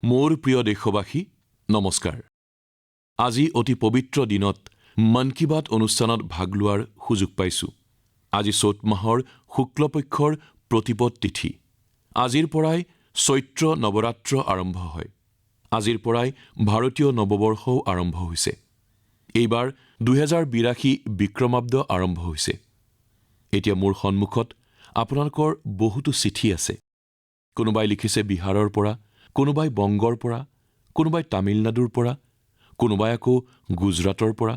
মোৰ প্ৰিয় দেশবাসী নমস্কাৰ। আজি অতি পবিত্ৰ দিনত মন কী বাত অনুষ্ঠানত ভাগ লোৱাৰ সুযোগ পাইছোঁ। আজি চ'ত মাহৰ শুক্লপক্ষৰ প্ৰতিপদ তিথি। আজিৰ পৰাই চৈত্ৰ নৱৰাত্ৰ আৰম্ভ হয়। আজিৰ পৰাই ভাৰতীয় নৱবৰ্ষও আৰম্ভ হৈছে। এইবাৰ 2082 বিক্ৰমাব্দ আৰম্ভ হৈছে। এতিয়া মোৰ সন্মুখত আপোনালোকৰ বহুতো চিঠি আছে। কোনোবাই লিখিছে বিহাৰৰ পৰা, কোনোবাই বংগৰ পৰা, কোনোবাই তামিলনাডুৰ পৰা, কোনোবাই আকৌ গুজৰাটৰ পৰা।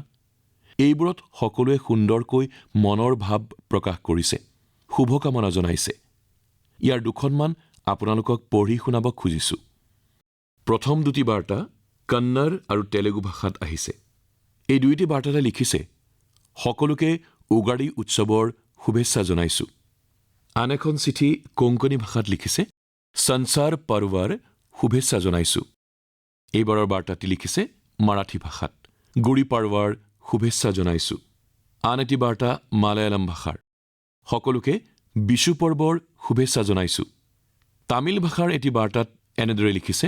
এইবোৰত সকলোৱে সুন্দৰকৈ মনৰ ভাৱ প্ৰকাশ কৰিছে, শুভকামনা জনাইছে। ইয়াৰ দুখনমান আপোনালোকক পঢ়ি শুনাব খুজিছোঁ। প্ৰথম দুটি বাৰ্তা কন্নড় আৰু তেলেগু ভাষাত আহিছে। এই দুয়োটি বাৰ্তাতে লিখিছে, সকলোকে উগাড়ি উৎসৱৰ শুভেচ্ছা জনাইছোঁ। আন এখন চিঠি কোঙ্কণী ভাষাত লিখিছে, সংসাৰ পৰ্বৰ শুভেচ্ছা জনাইছোঁ। এইবাৰৰ বাৰ্তাটি লিখিছে মাৰাঠী ভাষাত, গুড়ি পাড়ৱাৰ শুভেচ্ছা জনাইছোঁ। আন এটি বাৰ্তা মালায়ালম ভাষাৰ, সকলোকে বিশু পৰ্বৰ শুভেচ্ছা জনাইছোঁ। তামিল ভাষাৰ এটি বাৰ্তাত এনেদৰে লিখিছে,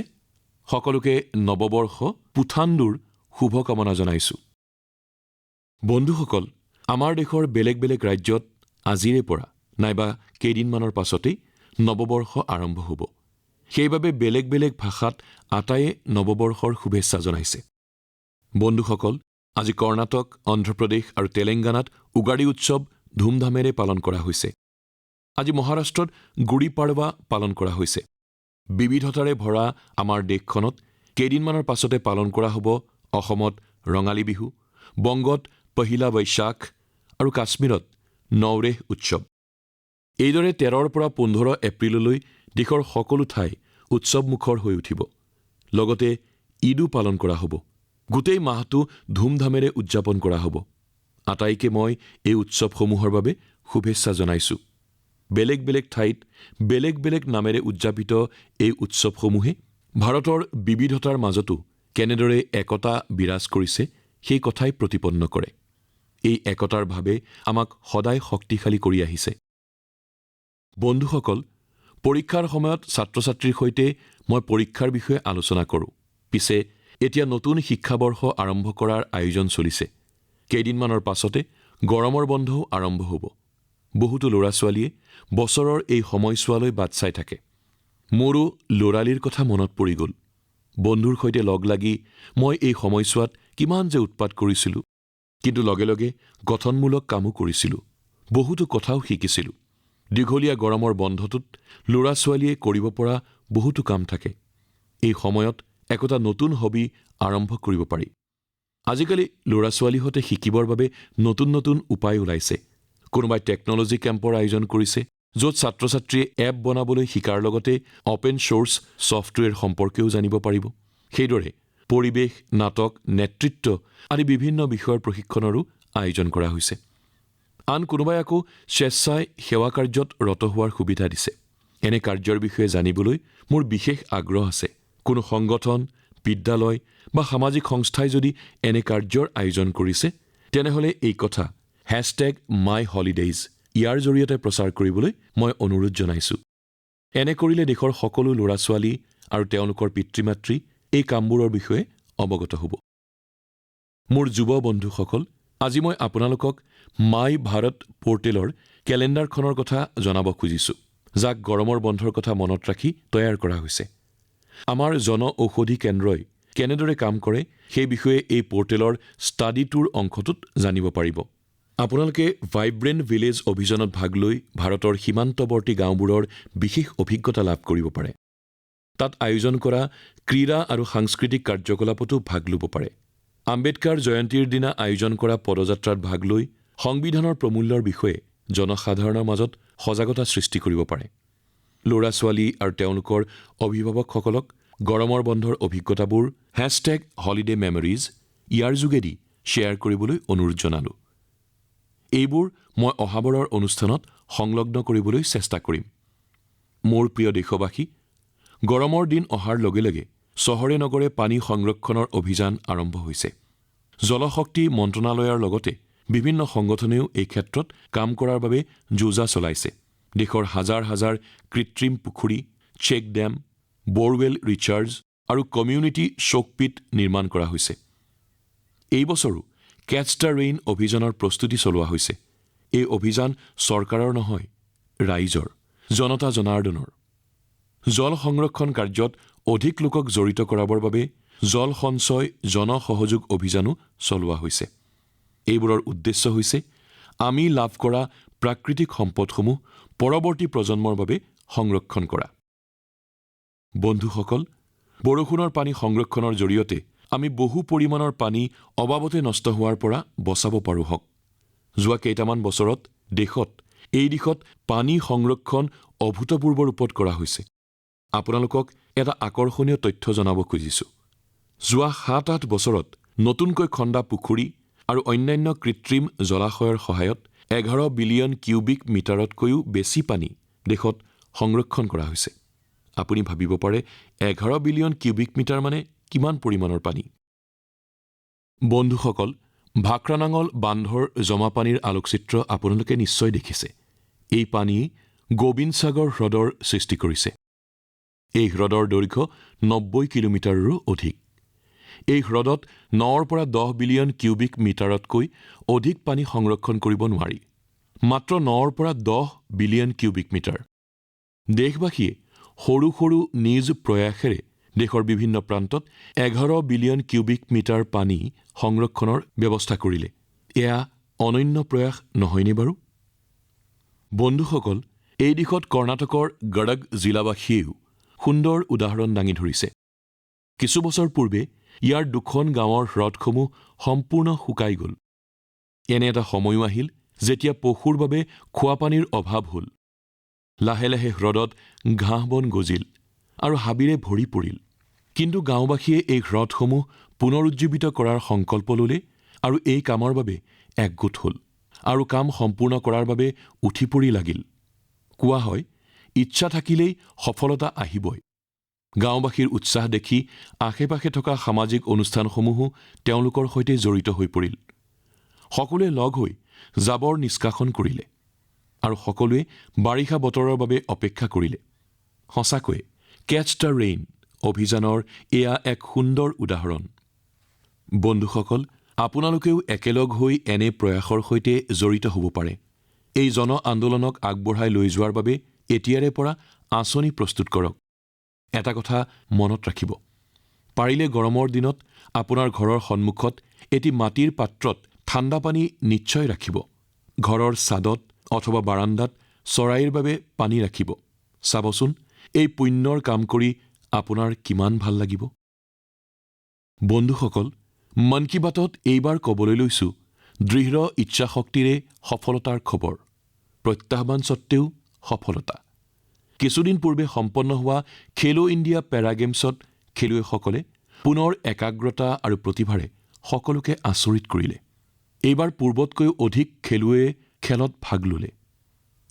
সকলোকে নৱবৰ্ষ পুথাণ্ডুৰ শুভকামনা জনাইছোঁ। বন্ধুসকল, আমাৰ দেশৰ বেলেগ বেলেগ ৰাজ্যত আজিৰে পৰা নাইবা কেইদিনমানৰ পাছতেই নৱবৰ্ষ আৰম্ভ হ'ব। সেইবাবে বেলেগ বেলেগ ভাষাত আটাইয়ে নৱবৰ্ষৰ শুভেচ্ছা জনাইছে। বন্ধুসকল, আজি কৰ্ণাটক, অন্ধ্ৰপ্ৰদেশ আৰু তেলেংগানাত উগাড়ি উৎসৱ ধুমধামেৰে পালন কৰা হৈছে। আজি মহাৰাষ্ট্ৰত গুড়ি পাড়ৱা পালন কৰা হৈছে। বিবিধতাৰে ভৰা আমাৰ দেশখনত কেইদিনমানৰ পাছতে পালন কৰা হ'ব অসমত ৰঙালী বিহু, বংগত পহিলা বৈশাখ আৰু কাশ্মীৰত নৱৰেহ উৎসৱ। এইদৰে 13ৰ পৰা 15 এপ্ৰিললৈ দেশৰ সকলো ঠাই উৎসৱমুখৰ হৈ উঠিব। লগতে ঈদো পালন কৰা হ'ব। গোটেই মাহটো ধুমধামেৰে উদযাপন কৰা হ'ব। আটাইকে মই এই উৎসৱসমূহৰ বাবে শুভেচ্ছা জনাইছোঁ। বেলেগ বেলেগ ঠাইত বেলেগ বেলেগ নামেৰে উদযাপিত এই উৎসৱসমূহে ভাৰতৰ বিবিধতাৰ মাজতো কেনেদৰে একতা বিৰাজ কৰিছে সেই কথাই প্ৰতিপন্ন কৰে। এই একতাৰ ভাৱে আমাক সদায় শক্তিশালী কৰি আহিছে। বন্ধুসকল, পৰীক্ষাৰ সময়ত ছাত্ৰ-ছাত্ৰীৰ সৈতে মই পৰীক্ষাৰ বিষয়ে আলোচনা কৰোঁ। পিছে এতিয়া নতুন শিক্ষাবৰ্ষ আৰম্ভ কৰাৰ আয়োজন চলিছে। কেইদিনমানৰ পাছতে গৰমৰ বন্ধও আৰম্ভ হ'ব। বহুতো ল'ৰা-ছোৱালীয়ে বছৰৰ এই সময়ছোৱালৈ বাট চাই থাকে। মোৰো ল'ৰালিৰ কথা মনত পৰি গ'ল। বন্ধুৰ সৈতে লগ লাগি মই এই সময়ছোৱাত কিমান যে উৎপাত কৰিছিলোঁ। কিন্তু লগে লগে গঠনমূলক কামো কৰিছিলোঁ। বহুতো কথাও শিকিছিলোঁ। দীঘলীয়া গৰমৰ বন্ধটোত ল'ৰা-ছোৱালীয়ে কৰিব পৰা বহুতো কাম থাকে। এই সময়ত একোটা নতুন হবি আৰম্ভ কৰিব পাৰি। আজিকালি ল'ৰা-ছোৱালীহঁতে শিকিবৰ বাবে নতুন নতুন উপায় ওলাইছে। কোনোবাই টেকন'লজি কেম্পৰ আয়োজন কৰিছে, য'ত ছাত্ৰ-ছাত্ৰীয়ে এপ বনাবলৈ শিকাৰ লগতে অপেন চ'ৰ্চ ছফ্টৱেৰ সম্পৰ্কেও জানিব পাৰিব। সেইদৰে পৰিৱেশ, নাটক, নেতৃত্ব আদি বিভিন্ন বিষয়ৰ প্ৰশিক্ষণৰো আয়োজন কৰা হৈছে। আন কোনোবাই আকৌ স্বেচ্ছাই সেৱা কাৰ্যত ৰত হোৱাৰ সুবিধা দিছে। এনে কাৰ্যৰ বিষয়ে জানিবলৈ মোৰ বিশেষ আগ্ৰহ আছে। কোনো সংগঠন, বিদ্যালয় বা সামাজিক সংস্থাই যদি এনে কাৰ্যৰ আয়োজন কৰিছে, তেনেহ'লে এই কথা #MyHolidays ইয়াৰ জৰিয়তে প্ৰচাৰ কৰিবলৈ মই অনুৰোধ জনাইছোঁ। এনে কৰিলে দেশৰ সকলো ল'ৰা-ছোৱালী আৰু তেওঁলোকৰ পিতৃ-মাতৃ এই কামবোৰৰ বিষয়ে অৱগত হ'ব। মোৰ যুৱ বন্ধুসকল, আজি মই আপোনালোকক মাই ভাৰত পৰ্টেলৰ কেলেণ্ডাৰখনৰ কথা জনাব খুজিছোঁ, যাক গৰমৰ বন্ধৰ কথা মনত ৰাখি তৈয়াৰ কৰা হৈছে। আমাৰ জন ঔষধি কেন্দ্ৰই কেনেদৰে কাম কৰে সেই বিষয়ে এই পৰ্টেলৰ ষ্টাডি টুৰ অংশটোত জানিব পাৰিব। আপোনালোকে ভাইব্ৰেণ্ট ভিলেজ অভিযানত ভাগ লৈ ভাৰতৰ সীমান্তৱৰ্তী গাঁওবোৰৰ বিশেষ অভিজ্ঞতা লাভ কৰিব পাৰে। তাত আয়োজন কৰা ক্ৰীড়া আৰু সাংস্কৃতিক কাৰ্যকলাপতো ভাগ ল'ব পাৰে। আম্বেদকাৰ জয়ন্তীৰ দিনা আয়োজন কৰা পদযাত্ৰাত ভাগ লৈ সংবিধানৰ প্ৰমূল্যৰ বিষয়ে জনসাধাৰণৰ মাজত সজাগতা সৃষ্টি কৰিব পাৰে। ল'ৰা-ছোৱালী আৰু তেওঁলোকৰ অভিভাৱকসকলক গৰমৰ বন্ধৰ অভিজ্ঞতাবোৰ #HolidayMemories ইয়াৰ যোগেদি শ্বেয়াৰ কৰিবলৈ অনুৰোধ জনালোঁ। এইবোৰ মই অহাবাৰৰ অনুষ্ঠানত সংলগ্ন কৰিবলৈ চেষ্টা কৰিম। মোৰ প্ৰিয় দেশবাসী, গৰমৰ দিন অহাৰ লগে লগে চহৰে নগৰে পানী সংৰক্ষণৰ অভিযান আৰম্ভ হৈছে। জলশক্তি মন্ত্ৰণালয়ৰ লগতে বিভিন্ন সংগঠনেও এই ক্ষেত্ৰত কাম কৰাৰ বাবে যোজা চলাইছে। দেশৰ হাজাৰ হাজাৰ কৃত্ৰিম পুখুৰী, চেক ডেম, বৰৱেল ৰিচাৰ্জ আৰু কমিউনিটি শোকপীট নিৰ্মাণ কৰা হৈছে। এই বছৰো কেটছ দ্য ৰেইন অভিযানৰ প্ৰস্তুতি চলোৱা হৈছে। এই অভিযান চৰকাৰৰ নহয়, ৰাইজৰ, জনতা জনাৰ্দনৰ। জল সংৰক্ষণ কাৰ্যত অধিক লোকক জড়িত কৰাবৰ বাবে জল সঞ্চয় জনসহযোগ অভিযানো চলোৱা হৈছে। এইবোৰৰ উদ্দেশ্য হৈছে আমি লাভ কৰা প্ৰাকৃতিক সম্পদসমূহ পৰৱৰ্তী প্ৰজন্মৰ বাবে সংৰক্ষণ কৰা। বন্ধুসকল, বৰষুণৰ পানী সংৰক্ষণৰ জৰিয়তে আমি বহু পৰিমাণৰ পানী অবাবতে নষ্ট হোৱাৰ পৰা বচাব পাৰোঁ হওক। যোৱা কেইটামান বছৰত দেশত এই দিশত পানী সংৰক্ষণ অভূতপূৰ্ব ৰূপত কৰা হৈছে। আপোনালোকক এটা আকৰ্ষণীয় তথ্য জনাব খুজিছোঁ। যোৱা ৭-৮ বছৰত নতুনকৈ খন্দা পুখুৰী আৰু অন্যান্য কৃত্ৰিম জলাশয়ৰ সহায়ত 11 বিলিয়ন কিউবিক মিটাৰতকৈও বেছি পানী দেশত সংৰক্ষণ কৰা হৈছে। আপুনি ভাবিব পাৰে 11 বিলিয়ন কিউবিক মিটাৰ মানে কিমান পৰিমাণৰ পানী। বন্ধুসকল, ভাক্ৰানাঙল বান্ধৰ জমা পানীৰ আলোকচিত্ৰ আপোনালোকে নিশ্চয় দেখিছে। এই পানীয়ে গোবিন্দ সাগৰ হ্ৰদৰ সৃষ্টি কৰিছে। এই হ্ৰদৰ দৈৰ্ঘ্য 90 কিলোমিটাৰৰো অধিক। এই হ্ৰদত 9ৰ পৰা 10 বিলিয়ন কিউবিক মিটাৰতকৈ অধিক পানী সংৰক্ষণ কৰিব নোৱাৰি। মাত্ৰ 9ৰ পৰা 10 বিলিয়ন কিউবিক মিটাৰ। দেশবাসীয়ে সৰু সৰু নিজ প্ৰয়াসেৰে দেশৰ বিভিন্ন প্ৰান্তত 11 বিলিয়ন কিউবিক মিটাৰ পানী সংৰক্ষণৰ ব্যৱস্থা কৰিলে। এয়া অনন্য প্ৰয়াস নহয়নে বাৰু? বন্ধুসকল, এই দিশত কৰ্ণাটকৰ গড়গ জিলাবাসীয়েও সুন্দৰ উদাহৰণ দাঙি ধৰিছে। কিছু বছৰ পূৰ্বে ইয়াৰ 2খন গাঁৱৰ হ্ৰদসমূহ সম্পূৰ্ণ শুকাই গ'ল। এনে এটা সময়ো আহিল যেতিয়া পশুৰ বাবে খোৱাপানীৰ অভাৱ হ'ল। লাহে লাহে হ্ৰদত ঘাঁহ-বন গজিল আৰু হাবিৰে ভৰি পৰিল। কিন্তু গাঁওবাসীয়ে এই হ্ৰদসমূহ পুনৰুজ্জীৱিত কৰাৰ সংকল্প ল'লে আৰু এই কামৰ বাবে একগোট হ'ল আৰু কাম সম্পূৰ্ণ কৰাৰ বাবে উঠি পৰি লাগিল। কোৱা হয়, ইচ্ছা থাকিলেই সফলতা আহিবই। গাঁওবাসীৰ উৎসাহ দেখি আশে-পাশে থকা সামাজিক অনুষ্ঠানসমূহো তেওঁলোকৰ সৈতে জড়িত হৈ পৰিল। সকলোৱে লগ হৈ জাবৰ নিষ্কাশন কৰিলে আৰু সকলোৱে বাৰিষা বতৰৰ বাবে অপেক্ষা কৰিলে। সঁচাকৈয়ে কেটছ দ্য ৰেইন অভিযানৰ এয়া এক সুন্দৰ উদাহৰণ। বন্ধুসকল, আপোনালোকেও একেলগ হৈ এনে প্ৰয়াসৰ সৈতে জড়িত হ'ব পাৰে। এই জন আন্দোলনক আগবঢ়াই লৈ যোৱাৰ বাবে এতিয়াৰে পৰা আঁচনি প্ৰস্তুত কৰক। এটা কথা মনত ৰাখিব, পাৰিলে গৰমৰ দিনত আপোনাৰ ঘৰৰ সন্মুখত এটি মাটিৰ পাত্ৰত ঠাণ্ডা পানী নিশ্চয় ৰাখিব। ঘৰৰ ছাদত অথবা বাৰান্দাত চৰাইৰ বাবে পানী ৰাখিব। চাবচোন, এই পুণ্যৰ কাম কৰি আপোনাৰ কিমান ভাল লাগিব। বন্ধুসকল, মন কী বাতত এইবাৰ ক'বলৈ লৈছোঁ দৃঢ় ইচ্ছাশক্তিৰে সফলতাৰ খবৰ। প্ৰত্যাহ্বান সত্ত্বেও সফলতা। কিছুদিন পূৰ্বে সম্পন্ন হোৱা খেলো ইণ্ডিয়া পেৰা গেমছত খেলুৱৈসকলে পুনৰ একাগ্ৰতা আৰু প্ৰতিভাৰে সকলোকে আচৰিত কৰিলে। এইবাৰ পূৰ্বতকৈও অধিক খেলুৱৈয়ে খেলত ভাগ ল'লে।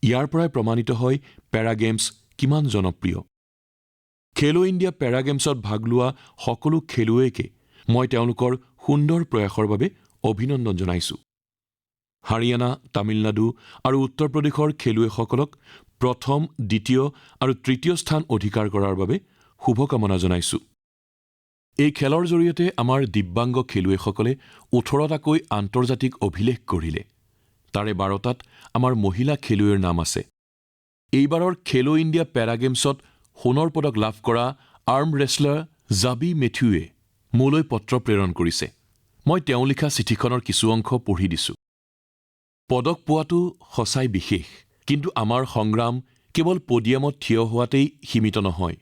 ইয়াৰ পৰাই প্ৰমাণিত হয় পেৰা গেমছ কিমান জনপ্ৰিয়। খেলো ইণ্ডিয়া পেৰা গেমছত ভাগ লোৱা সকলো খেলুৱৈকে মই তেওঁলোকৰ সুন্দৰ প্ৰয়াসৰ বাবে অভিনন্দন জনাইছোঁ। হাৰিয়ানা, তামিলনাডু আৰু উত্তৰ প্ৰদেশৰ খেলুৱৈসকলক প্ৰথম, দ্বিতীয় আৰু তৃতীয় স্থান অধিকাৰ কৰাৰ বাবে শুভকামনা জনাইছোঁ। এই খেলৰ জৰিয়তে আমাৰ দিব্যাংগ খেলুৱৈসকলে 18টাকৈ আন্তৰ্জাতিক অভিলেখ গঢ়িলে। তাৰে 12টাত আমাৰ মহিলা খেলুৱৈৰ নাম আছে। এইবাৰৰ খেলো ইণ্ডিয়া পেৰা গেমছত সোণৰ পদক লাভ কৰা আৰ্ম ৰেচলাৰ জাবি মেথিউৱে মোলৈ পত্ৰ প্ৰেৰণ কৰিছে। মই তেওঁ লিখা চিঠিখনৰ কিছু অংশ পঢ়ি দিছোঁ। পদক পোৱাটো সঁচাই বিশেষ, কিন্তু আমাৰ সংগ্ৰাম কেৱল পডিয়ামত থিয় হোৱাতেই সীমিত নহয়।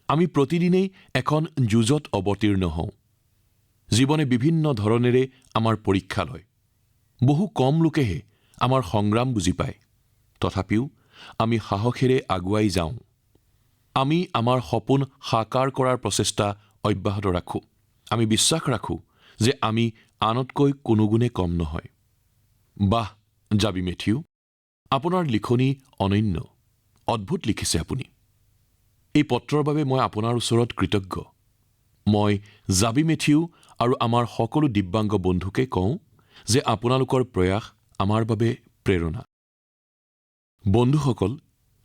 আমি প্ৰতিদিনেই এখন যুঁজত অৱতীৰ্ণ হওঁ। জীৱনে বিভিন্ন ধৰণেৰে আমাৰ পৰীক্ষা লয়। বহু কম লোকেহে আমাৰ সংগ্ৰাম বুজি পায়। তথাপিও আমি সাহসেৰে আগুৱাই যাওঁ। আমি আমাৰ সপোন সাকাৰ কৰাৰ প্ৰচেষ্টা অব্যাহত ৰাখোঁ। আমি বিশ্বাস ৰাখোঁ যে আমি আনতকৈ কোনো গুণে কম নহয়। বাহ, জাবি মেথিউ, আপোনাৰ লিখনি অনন্য। অদ্ভুত লিখিছে আপুনি। এই পত্ৰৰ বাবে মই আপোনাৰ ওচৰত কৃতজ্ঞ। মই জাবি মেথিউ আৰু আমাৰ সকলো দিব্যাংগ বন্ধুকে কওঁ যে আপোনালোকৰ প্ৰয়াস আমাৰ বাবে প্ৰেৰণা। বন্ধুসকল,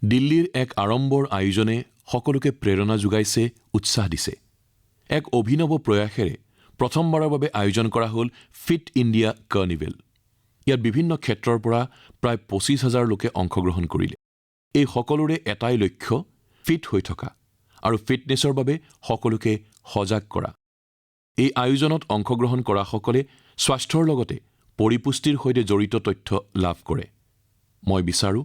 দিল্লীৰ এক আড়ম্বৰ আয়োজনে সকলোকে প্ৰেৰণা যোগাইছে, উৎসাহ দিছে। এক অভিনৱ প্ৰয়াসেৰে প্ৰথমবাৰৰ বাবে আয়োজন কৰা হ'ল ফিট ইণ্ডিয়া কাৰ্নিভেল। ইয়াত বিভিন্ন ক্ষেত্ৰৰ পৰা প্ৰায় ২৫,০০০ লোকে অংশগ্ৰহণ কৰিলে। এই সকলোৰে এটাই লক্ষ্য ফিট হৈ থকা আৰু ফিটনেছৰ বাবে সকলোকে সজাগ কৰা। এই আয়োজনত অংশগ্ৰহণ কৰাসকলে স্বাস্থ্যৰ লগতে পৰিপুষ্টিৰ সৈতে জড়িত তথ্য লাভ কৰে। মই বিচাৰোঁ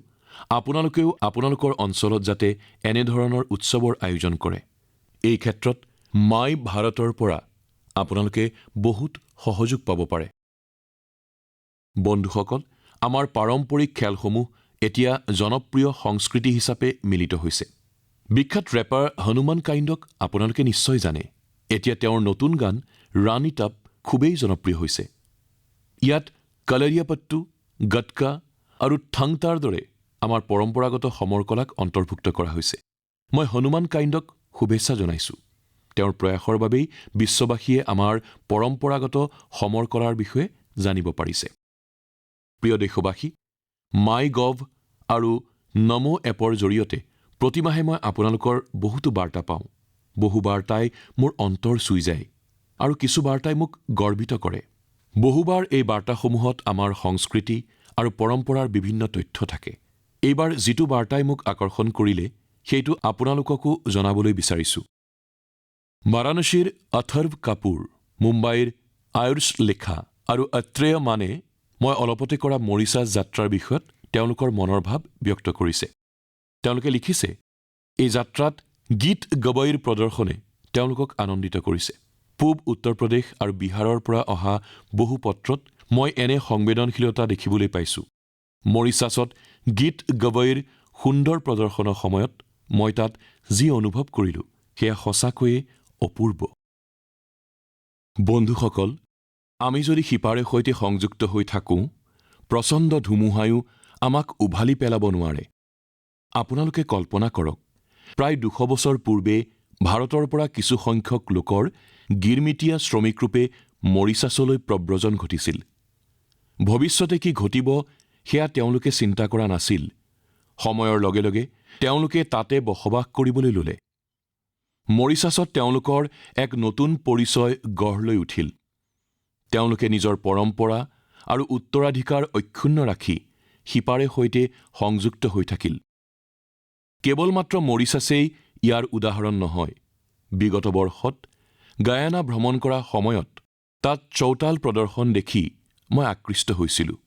আপোনালোকেও আপোনালোকৰ অঞ্চলত যাতে এনেধৰণৰ উৎসৱৰ আয়োজন কৰে। এই ক্ষেত্ৰত মাই ভাৰতৰ পৰা আপোনালোকে বহুত সহযোগ পাব পাৰে। বন্ধুসকল, আমাৰ পাৰম্পৰিক খেলসমূহ এতিয়া জনপ্ৰিয় সংস্কৃতি হিচাপে মিলিত হৈছে। বিখ্যাত ৰেপাৰ হনুমান কাইণ্ডক আপোনালোকে নিশ্চয় জানে। এতিয়া তেওঁৰ নতুন গান ৰাণ ইট আপ খুবেই জনপ্ৰিয় হৈছে। ইয়াত কলৰিয়াপট্টু, গটকা আৰু থাংতাৰ দৰে আমাৰ পৰম্পৰাগত সমৰ কলাক অন্তৰ্ভুক্ত কৰা হৈছে। মই হনুমান কাইণ্ডক শুভেচ্ছা জনাইছোঁ। তেওঁৰ প্ৰয়াসৰ বাবেই বিশ্ববাসীয়ে আমাৰ পৰম্পৰাগত সমৰ কলাৰ বিষয়ে জানিব পাৰিছে। প্ৰিয় দেশবাসী, মাই গভ আৰু নমো এপৰ জৰিয়তে প্ৰতিমাহে মই আপোনালোকৰ বহুতো বাৰ্তা পাওঁ। বহু বাৰ্তাই মোৰ অন্তৰ চুই যায় আৰু কিছু বাৰ্তাই মোক গৰ্বিত কৰে। বহুবাৰ এই বাৰ্তাসমূহত আমাৰ সংস্কৃতি আৰু পৰম্পৰাৰ বিভিন্ন তথ্য থাকে। এইবাৰ যিটো বাৰ্তাই মোক আকৰ্ষণ কৰিলে সেইটো আপোনালোককো জনাবলৈ বিচাৰিছোঁ। বাৰাণসীৰ অথৰ্ভ কাপুৰ, মুম্বাইৰ আয়ুষ লেখা আৰু অত্ৰেয় মানে মই অলপতে কৰা মৰিছাছ যাত্ৰাৰ বিষয়ত তেওঁলোকৰ মনৰ ভাৱ ব্যক্ত কৰিছে। তেওঁলোকে লিখিছে, এই যাত্ৰাত গীত গবৈৰ প্ৰদৰ্শনে তেওঁলোকক আনন্দিত কৰিছে। পূব উত্তৰ প্ৰদেশ আৰু বিহাৰৰ পৰা অহা বহু পত্ৰত মই এনে সংবেদনশীলতা দেখিবলৈ পাইছোঁ। মৰিছাছত গীত গবৈৰ সুন্দৰ প্ৰদৰ্শনৰ সময়ত মই তাত যি অনুভৱ কৰিলোঁ সেয়া সঁচাকৈয়ে অপূৰ্ব। বন্ধুসকল, আমি যদি সিপাৰে সৈতে সংযুক্ত হৈ থাকোঁ, প্ৰচণ্ড ধুমুহায়ো আমাক উভালি পেলাব নোৱাৰে। আপোনালোকে কল্পনা কৰক, প্ৰায় ২০০ বছৰ পূৰ্বে ভাৰতৰ পৰা কিছু সংখ্যক লোকৰ গিৰমিটীয়া শ্ৰমিকৰূপে মৰিছাছলৈ প্ৰব্ৰজন ঘটিছিল। ভৱিষ্যতে কি ঘটিব সেয়া তেওঁলোকে চিন্তা কৰা নাছিল। সময়ৰ লগে লগে তেওঁলোকে তাতে বসবাস কৰিবলৈ ল'লে। মৰিছাছত তেওঁলোকৰ এক নতুন পৰিচয় গঢ় লৈ উঠিল। তেওঁলোকে নিজৰ পৰম্পৰা আৰু উত্তৰাধিকাৰ অক্ষুণ্ণ ৰাখি সিপাৰে সৈতে সংযুক্ত হৈ থাকিল। কেৱল মাত্ৰ মৰিছাছেই ইয়াৰ উদাহৰণ নহয়। বিগত বৰ্ষত গায়ানা ভ্ৰমণ কৰা সময়ত তাত চৌতাল প্ৰদৰ্শন দেখি মই আকৃষ্ট হৈছিলোঁ।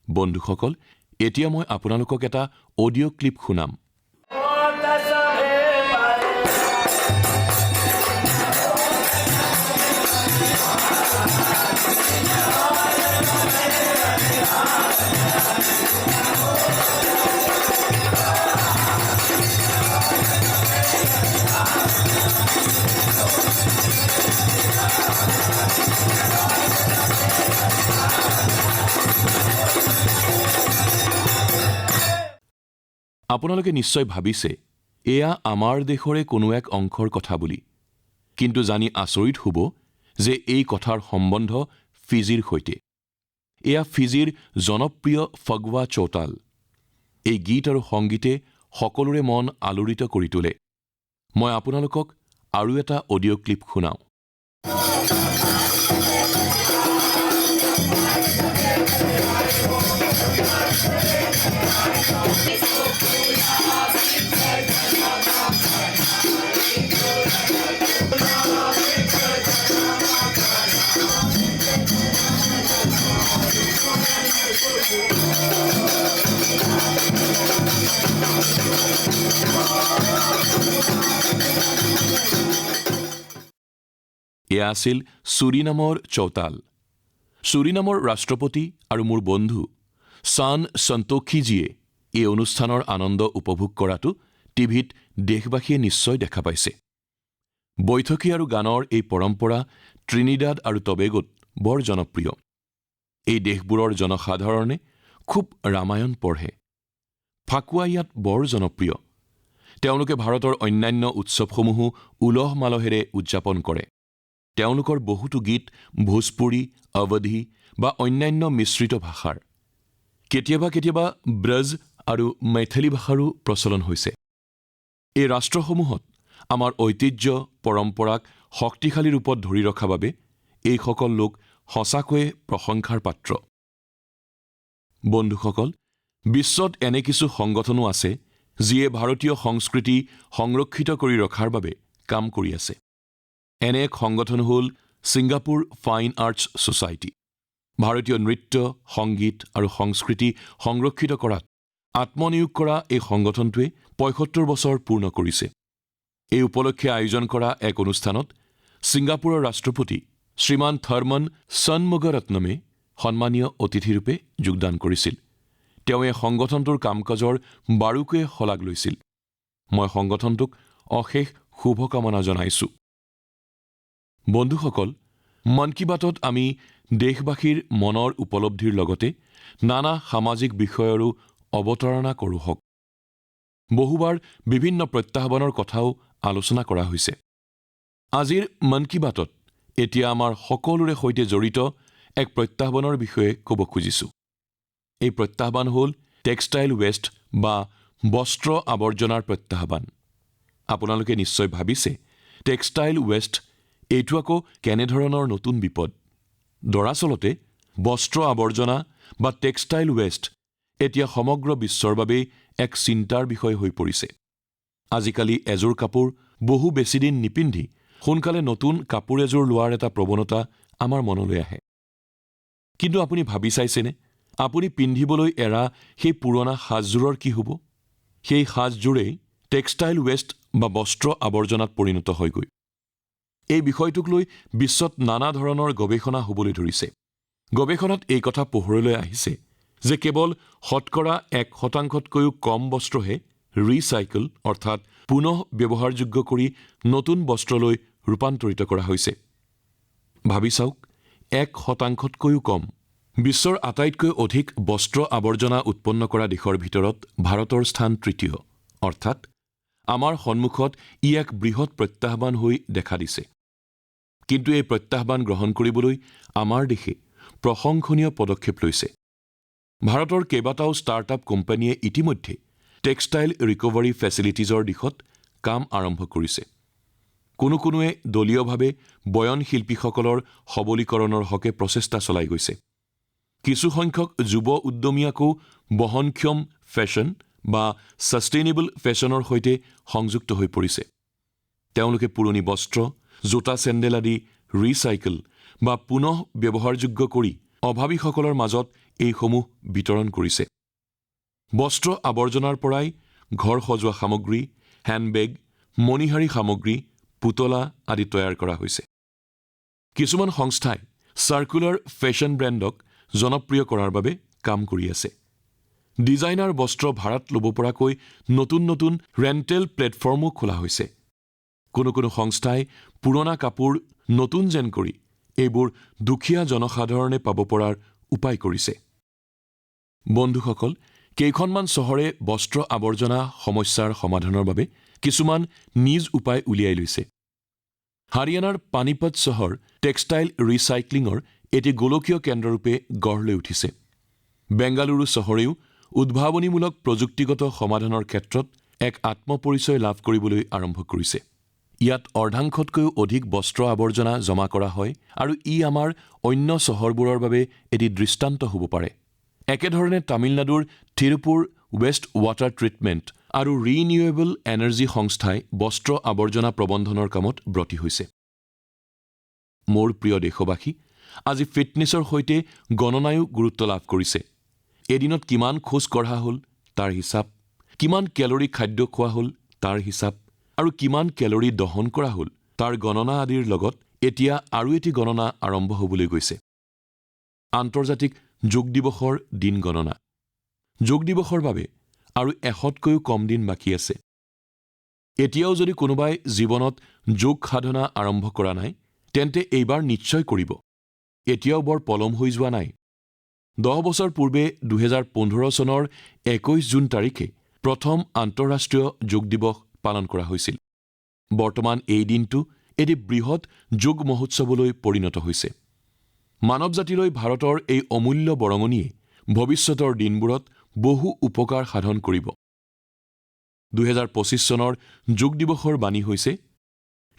বন্ধুসকল, এতিয়া মই আপোনালোকক এটা অডিঅ' ক্লিপ শুনাম। আপোনালোকে নিশ্চয় ভাবিছে এয়া আমাৰ দেশৰে কোনো এক অংশৰ কথা বুলি। কিন্তু জানি আচৰিত হ'ব যে এই কথাৰ সম্বন্ধ ফিজিৰ সৈতে। এয়া ফিজিৰ জনপ্ৰিয় ফগৱা চৌতাল। এই গীত আৰু সংগীতে সকলোৰে মন আলোড়িত কৰি তোলে। মই আপোনালোকক আৰু এটা অডিঅ' ক্লিপ শুনাওঁ। এয়া আছিল ছুৰিনামৰ চৌতাল। ছুৰিনামৰ ৰাষ্ট্ৰপতি আৰু মোৰ বন্ধু ছান সন্তোখীজীয়ে এই অনুষ্ঠানৰ আনন্দ উপভোগ কৰাটো টিভিত দেশবাসীয়ে নিশ্চয় দেখা পাইছে। বৈঠকী আৰু গানৰ এই পৰম্পৰা ত্ৰিনিদাদ আৰু টবেগোত বৰ জনপ্ৰিয়। এই দেশবোৰৰ জনসাধাৰণে খুব ৰামায়ণ পঢ়ে। ফাকুৱা ইয়াত বৰ জনপ্ৰিয়। তেওঁলোকে ভাৰতৰ অন্যান্য উৎসৱসমূহো উলহ মালহেৰে উদযাপন কৰে। তেওঁলোকৰ বহুতো গীত ভোজপুৰী, অৱধী বা অন্যান্য মিশ্ৰিত ভাষাৰ। কেতিয়াবা কেতিয়াবা ব্ৰজ আৰু মেথলী ভাষাৰো প্ৰচলন হৈছে। এই ৰাষ্ট্ৰসমূহত আমাৰ ঐতিহ্য পৰম্পৰাক শক্তিশালী ৰূপত ধৰি ৰখা বাবে এইসকল লোক সঁচাকৈয়ে প্ৰশংসাৰ পাত্ৰ। বন্ধুসকল, বিশ্বত এনে কিছু সংগঠনো আছে যিয়ে ভাৰতীয় সংস্কৃতি সংৰক্ষিত কৰি ৰখাৰ বাবে কাম কৰি আছে। এনে এক সংগঠন হ'ল ছিংগাপুৰ ফাইন আৰ্টছ ছ'চাইটি। ভাৰতীয় নৃত্য, সংগীত আৰু সংস্কৃতি সংৰক্ষিত কৰাত আত্মনিয়োগ কৰা এই সংগঠনটোৱে ৭৫ বছৰ পূৰ্ণ কৰিছে। এই উপলক্ষে আয়োজন কৰা এক অনুষ্ঠানত ছিংগাপুৰৰ ৰাষ্ট্ৰপতি শ্ৰীমান থৰ্মন ষণমুগৰত্নমে সন্মানীয় অতিথিৰূপে যোগদান কৰিছিল। তেওঁ এই সংগঠনটোৰ কাম-কাজৰ বাৰুকৈয়ে শলাগ লৈছিল। মই সংগঠনটোক অশেষ শুভকামনা জনাইছোঁ। বন্ধুসকল, মন কী বাতত আমি দেশবাসীৰ মনৰ উপলব্ধিৰ লগতে নানা সামাজিক বিষয়ৰো অৱতাৰণা কৰোঁ হওক। বহুবাৰ বিভিন্ন প্ৰত্যাহ্বানৰ কথাও আলোচনা কৰা হৈছে। আজিৰ মন কী বাতত এতিয়া আমাৰ সকলোৰে সৈতে জড়িত এক প্ৰত্যাহ্বানৰ বিষয়ে ক'ব খুজিছোঁ। এই প্ৰত্যাহ্বান হ'ল টেক্সটাইল ৱেষ্ট বা বস্ত্ৰ আৱৰ্জনাৰ প্ৰত্যাহ্বান। আপোনালোকে নিশ্চয় ভাবিছে, টেক্সটাইল ৱেষ্ট এইটো আকৌ কেনেধৰণৰ নতুন বিপদ? দৰাচলতে বস্ত্ৰ আৱৰ্জনা বা টেক্সটাইল ৱেষ্ট এতিয়া সমগ্ৰ বিশ্বৰ বাবেই এক চিন্তাৰ বিষয় হৈ পৰিছে। আজিকালি এযোৰ কাপোৰ বহু বেছিদিন নিপিন্ধি সোনকালে নতুন কাপোৰ এযোৰ লোৱাৰ এটা প্ৰৱণতা আমাৰ মনলৈ আহে। কিন্তু আপুনি ভাবি চাইছেনে, আপুনি পিন্ধিবলৈ এৰা সেই পুৰণা সাজযোৰৰ কি হ'ব? সেই সাজযোৰেই টেক্সটাইল ৱেষ্ট বা বস্ত্ৰ আৱৰ্জনাত পৰিণত হয়গৈ। এই বিষয়টোক লৈ বিশ্বত নানা ধৰণৰ গৱেষণা হ'বলৈ ধৰিছে। গৱেষণাত এই কথা পোহৰলৈ আহিছে যে কেৱল 1%তকৈও কম বস্ত্ৰহে ৰিচাইকল অৰ্থাৎ পুনঃ ব্যৱহাৰযোগ্য কৰি নতুন বস্ত্ৰলৈ ৰূপান্তৰিত কৰা হৈছে। ভাবি চাওক, 1%তকৈও কম। বিশ্বৰ আটাইতকৈ অধিক বস্ত্ৰ আৱৰ্জনা উৎপন্ন কৰা দেশৰ ভিতৰত ভাৰতৰ স্থান তৃতীয়, অৰ্থাৎ আমাৰ সন্মুখত ই এক বৃহৎ প্ৰত্যাহ্বান হৈ দেখা দিছে। কিন্তু এই প্ৰত্যাহ্বান গ্ৰহণ কৰিবলৈ আমাৰ দেশে প্ৰশংসনীয় পদক্ষেপ লৈছে। ভাৰতৰ কেইবাটাও ষ্টাৰ্টআপ কোম্পানীয়ে ইতিমধ্যে টেক্সটাইল ৰিকভাৰী ফেচিলিটিজৰ দিশত কাম আৰম্ভ কৰিছে। কোনোৱে দলীয়ভাৱে বয়ন শিল্পীসকলৰ সবলীকৰণৰ হকে প্ৰচেষ্টা চলাই গৈছে। কিছুসংখ্যক যুৱ উদ্যমী আকৌ বহনক্ষম ফেশ্বন বা ছাষ্টেইনেবল ফেশ্বনৰ সৈতে সংযুক্ত হৈ পৰিছে। তেওঁলোকে পুৰণি বস্ত্ৰ, জোতা, চেণ্ডেল আদি ৰিচাইকল বা পুনঃ ব্যৱহাৰযোগ্য কৰি অভাৱীসকলৰ মাজত এইসমূহ বিতৰণ কৰিছে। বস্ত্ৰ আৱৰ্জনাৰ পৰাই ঘৰ সজোৱা সামগ্ৰী, হেণ্ডবেগ, মণিহাৰী সামগ্ৰী, পুতলা আদি তৈয়াৰ কৰা হৈছে। কিছুমান সংস্থাই চাৰ্কুলাৰ ফেশ্বন ব্ৰেণ্ডক জনপ্ৰিয় কৰাৰ বাবে কাম কৰি আছে। ডিজাইনাৰ বস্ত্ৰ ভাড়াত ল'ব পৰাকৈ নতুন নতুন ৰেণ্টেল প্লেটফৰ্মো খোলা হৈছে। কোনো সংস্থাই পুৰণা কাপোৰ নতুন যেন কৰি এইবোৰ দুখীয়া জনসাধাৰণে পাব পৰাৰ উপায় কৰিছে। বন্ধুসকল, কেইখনমান চহৰে বস্ত্ৰ আৱৰ্জনা সমস্যাৰ সমাধানৰ বাবে কিছুমান নিজ উপায় উলিয়াই লৈছে। হাৰিয়ানাৰ পানীপত চহৰ টেক্সটাইল ৰিচাইক্লিঙৰ এটি গোলকীয় কেন্দ্ৰৰূপে গঢ় লৈ উঠিছে। বেংগালুৰু চহৰেও উদ্ভাৱনীমূলক প্ৰযুক্তিগত সমাধানৰ ক্ষেত্ৰত এক আত্মপৰিচয় লাভ কৰিবলৈ আৰম্ভ কৰিছে। ইয়াত অৰ্ধাংশতকৈও অধিক বস্ত্ৰ আৱৰ্জনা জমা কৰা হয় আৰু ই আমাৰ অন্য চহৰবোৰৰ বাবে এটি দৃষ্টান্ত হ'ব পাৰে। একেধৰণে তামিলনাডুৰ থিৰুপুৰ ৱেষ্ট ৱাটাৰ ট্ৰিটমেণ্ট আৰু ৰিনিউৱেবল এনাৰ্জি সংস্থাই বস্ত্ৰ আৱৰ্জনা প্ৰবন্ধনৰ কামত ব্ৰতী হৈছে। মোৰ প্ৰিয় দেশবাসী, আজি ফিটনেছৰ সৈতে গণনায়ো গুৰুত্ব লাভ কৰিছে। এদিনত কিমান খোজ কঢ়া হ'ল তাৰ হিচাপ, কিমান কেলৰি খাদ্য খোৱা হ'ল তাৰ হিচাপ আৰু কিমান কেলৰি দহন কৰা হ'ল তাৰ গণনা আদিৰ লগত এতিয়া আৰু এটি গণনা আৰম্ভ হ'বলৈ গৈছে। আন্তৰ্জাতিক যোগ দিৱসৰ দিন গণনা। যোগ দিৱসৰ বাবে আৰু 100তকৈও কম দিন বাকী আছে। এতিয়াও যদি কোনোবাই জীৱনত যোগ সাধনা আৰম্ভ কৰা নাই, তেন্তে এইবাৰ নিশ্চয় কৰিব। এতিয়াও বৰ পলম হৈ যোৱা নাই। 10 বছৰ পূৰ্বে 2015 চনৰ 21 জুন তাৰিখে প্ৰথম আন্তঃৰাষ্ট্ৰীয় যোগ দিৱস পালন কৰা হৈছিল। বৰ্তমান এই দিনটো এটি বৃহৎ যোগ মহোৎসৱলৈ পৰিণত হৈছে। মানৱ জাতিলৈ ভাৰতৰ এই অমূল্য বৰঙণিয়ে ভৱিষ্যতৰ দিনবোৰত বহু উপকাৰ সাধন কৰিব। 2025 চনৰ যোগ দিৱসৰ বাণী হৈছে,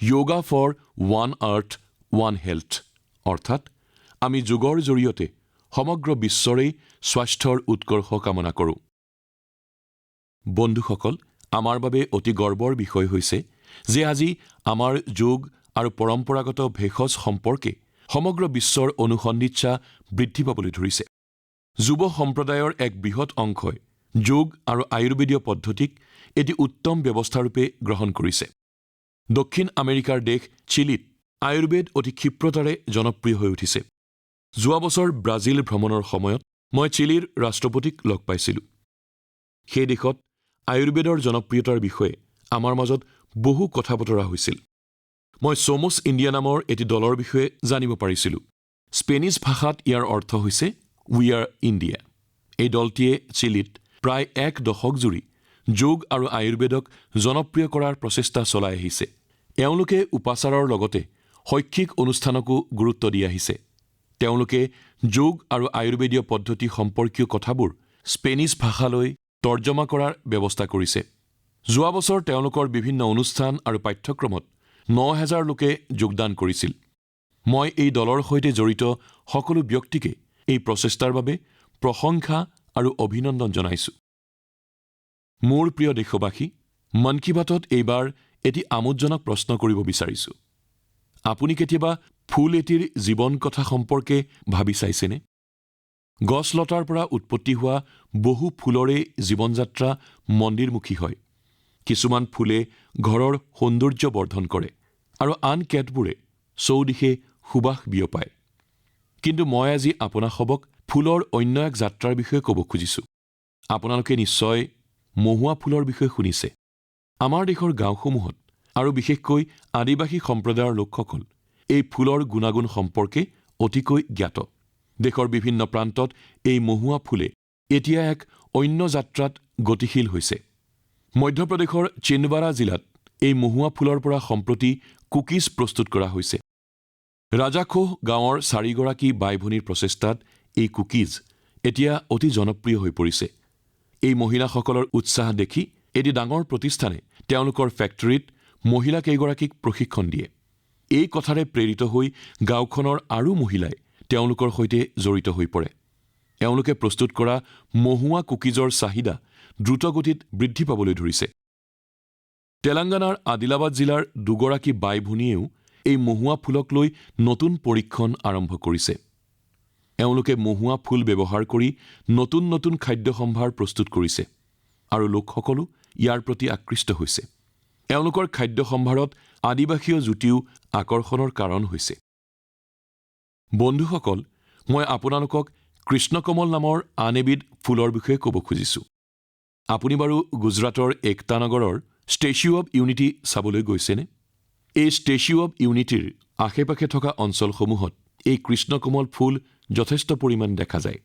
yoga for one earth one health, অৰ্থাৎ আমি যোগৰ জৰিয়তে সমগ্ৰ বিশ্বৰেই স্বাস্থ্যৰ উৎকৰ্ষ কামনা কৰোঁ। বন্ধুসকল, আমাৰ বাবে অতি গৰ্বৰ বিষয় হৈছে যে আজি আমাৰ যোগ আৰু পৰম্পৰাগত ভেষজ সম্পৰ্কে সমগ্ৰ বিশ্বৰ অনুসন্ধিৎসা বৃদ্ধি পাবলৈ ধৰিছে। যুৱ সম্প্ৰদায়ৰ এক বৃহৎ অংশই যোগ আৰু আয়ুৰ্বেদীয় পদ্ধতিক এটি উত্তম ব্যৱস্থাৰূপে গ্ৰহণ কৰিছে। দক্ষিণ আমেৰিকাৰ দেশ চিলিত আয়ুৰ্বেদ অতি ক্ষিপ্ৰতাৰে জনপ্ৰিয় হৈ উঠিছে। যোৱা বছৰ ব্ৰাজিল ভ্ৰমণৰ সময়ত মই চিলিৰ ৰাষ্ট্ৰপতিক লগ পাইছিলোঁ। সেই দেশত আয়ুৰ্বেদৰ জনপ্ৰিয়তাৰ বিষয়ে আমাৰ মাজত বহু কথা বতৰা হৈছিল। মই ছমছ ইণ্ডিয়া নামৰ এটি দলৰ বিষয়ে জানিব পাৰিছিলোঁ। স্পেনিছ ভাষাত ইয়াৰ অৰ্থ হৈছে উই আৰ ইণ্ডিয়া। এই দলটিয়ে চিলিত প্ৰায় এক দশক জুৰি যোগ আৰু আয়ুৰ্বেদক জনপ্ৰিয় কৰাৰ প্ৰচেষ্টা চলাই আহিছে। এওঁলোকে উপাচাৰৰ লগতে শৈক্ষিক অনুষ্ঠানকো গুৰুত্ব দি আহিছে। তেওঁলোকে যোগ আৰু আয়ুৰ্বেদীয় পদ্ধতি সম্পৰ্কীয় কথাবোৰ স্পেনিছ ভাষালৈ তৰ্জমা কৰাৰ ব্যৱস্থা কৰিছে। যোৱা বছৰ তেওঁলোকৰ বিভিন্ন অনুষ্ঠান আৰু পাঠ্যক্ৰমত ৯,০০০ লোকে যোগদান কৰিছিল। মই এই দলৰ সৈতে জড়িত সকলো ব্যক্তিকে এই প্ৰচেষ্টাৰ বাবে প্ৰশংসা আৰু অভিনন্দন জনাইছোঁ। মোৰ প্ৰিয় দেশবাসী, মন কী বাতত এইবাৰ এটি আমোদজনক প্ৰশ্ন কৰিব বিচাৰিছোঁ। আপুনি কেতিয়াবা ফুল এটিৰ জীৱন কথা সম্পৰ্কে ভাবি চাইছেনে? গছ-লতাৰ পৰা উৎপত্তি হোৱা বহু ফুলৰে জীৱন যাত্ৰা মন্দিৰমুখী হয়। কিছুমান ফুলে ঘৰৰ সৌন্দৰ্য বৰ্ধন কৰে আৰু আন কেতবোৰে চৌদিশে সুবাস বিয়পায়। কিন্তু মই আজি আপোনাসৱক ফুলৰ অন্য এক যাত্ৰাৰ বিষয়ে ক'ব খুজিছোঁ। আপোনালোকে নিশ্চয় মহুৱা ফুলৰ বিষয়ে শুনিছে। আমাৰ দেশৰ গাঁওসমূহত আৰু বিশেষকৈ আদিবাসী সম্প্ৰদায়ৰ লোকসকল এই ফুলৰ গুণাগুণ সম্পৰ্কে অতিকৈ জ্ঞাত। দেশৰ বিভিন্ন প্ৰান্তত এই মহুৱা ফুলে এতিয়া এক অন্য যাত্ৰাত গতিশীল হৈছে। মধ্যপ্ৰদেশৰ চিন্দৱাৰা জিলাত এই মহুৱা ফুলৰ পৰা সম্প্ৰতি কুকিজ প্ৰস্তুত কৰা হৈছে। ৰাজাখোহ গাঁৱৰ ৪গৰাকী বাই-ভনীৰ প্ৰচেষ্টাত এই কুকিজ এতিয়া অতি জনপ্ৰিয় হৈ পৰিছে। এই মহিলাসকলৰ উৎসাহ দেখি এটি ডাঙৰ প্ৰতিষ্ঠানে তেওঁলোকৰ ফেক্টৰীত মহিলা কেইগৰাকীক প্ৰশিক্ষণ দিয়ে। এই কথাৰে প্ৰেৰিত হৈ গাঁওখনৰ আৰু মহিলাই তেওঁলোকৰ সৈতে জড়িত হৈ পৰে। এওঁলোকে প্ৰস্তুত কৰা মহুৱা কুকিজৰ চাহিদা দ্ৰুতগতিত বৃদ্ধি পাবলৈ ধৰিছে। তেলেংগানাৰ আদিলাবাদ জিলাৰ দুগৰাকী বাই-ভনীয়েও এই মহুৱা ফুলক লৈ নতুন পৰীক্ষণ আৰম্ভ কৰিছে। এওঁলোকে মহুৱা ফুল ব্যৱহাৰ কৰি নতুন নতুন খাদ্য সম্ভাৰ প্ৰস্তুত কৰিছে আৰু লোকসকলো ইয়াৰ প্ৰতি আকৃষ্ট হৈছে। এওঁলোকৰ খাদ্য সম্ভাৰত আদিবাসীয় জুতিও আকৰ্ষণৰ কাৰণ হৈছে। বন্ধুসকল, মই আপোনালোকক কৃষ্ণকমল নামৰ আন এবিধ ফুলৰ বিষয়ে ক'ব খুজিছোঁ। আপুনি বাৰু গুজৰাটৰ একতা নগৰৰ ষ্টেচ্যু অৱ ইউনিটি চাবলৈ গৈছেনে? এই ষ্টেচ্যু অৱ ইউনিটিৰ আশে-পাশে থকা অঞ্চলসমূহত এই কৃষ্ণকমল ফুল যথেষ্ট পৰিমাণ দেখা যায়।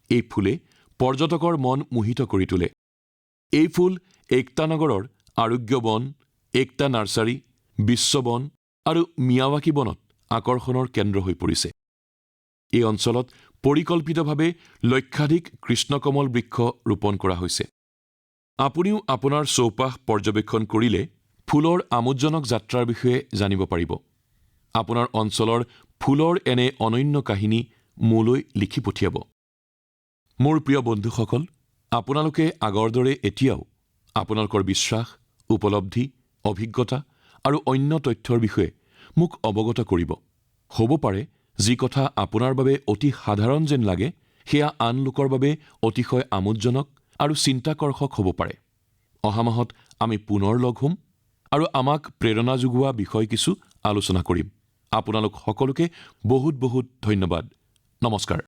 এই ফুলে পৰ্যটকৰ মন মোহিত কৰি তোলে। এই ফুল একতা নগৰৰ আৰোগ্য বন, একতা নাৰ্চাৰী, বিশ্ব বন আৰু মিয়াৱাকি বনত আকৰ্ষণৰ কেন্দ্ৰ হৈ পৰিছে। এই অঞ্চলত পৰিকল্পিতভাৱে লক্ষাধিক কৃষ্ণকমল বৃক্ষ ৰোপণ কৰা হৈছে। আপুনিও আপোনাৰ চৌপাশ পৰ্যবেক্ষণ কৰিলে ফুলৰ আমোদজনক যাত্ৰাৰ বিষয়ে জানিব পাৰিব। আপোনাৰ অঞ্চলৰ ফুলৰ এনে অনন্য কাহিনী মোলৈ লিখি পঠিয়াব। মোৰ প্ৰিয় বন্ধুসকল, আপোনালোকে আগৰ দৰে এতিয়াও আপোনালোকৰ বিশ্বাস, উপলব্ধি, অভিজ্ঞতা আৰু অন্য তথ্যৰ বিষয়ে মোক অৱগত কৰিব। হ'ব পাৰে যি কথা আপোনাৰ বাবে অতি সাধাৰণ যেন লাগে সেয়া আন লোকৰ বাবে অতিশয় আমোদজনক আৰু চিন্তাকৰ্ষক হ'ব পাৰে। অহা মাহত আমি পুনৰ লগ হ'ম আৰু আমাক প্ৰেৰণা যোগোৱা বিষয় কিছু আলোচনা কৰিম। আপোনালোক সকলোকে বহুত বহুত ধন্যবাদ। নমস্কাৰ।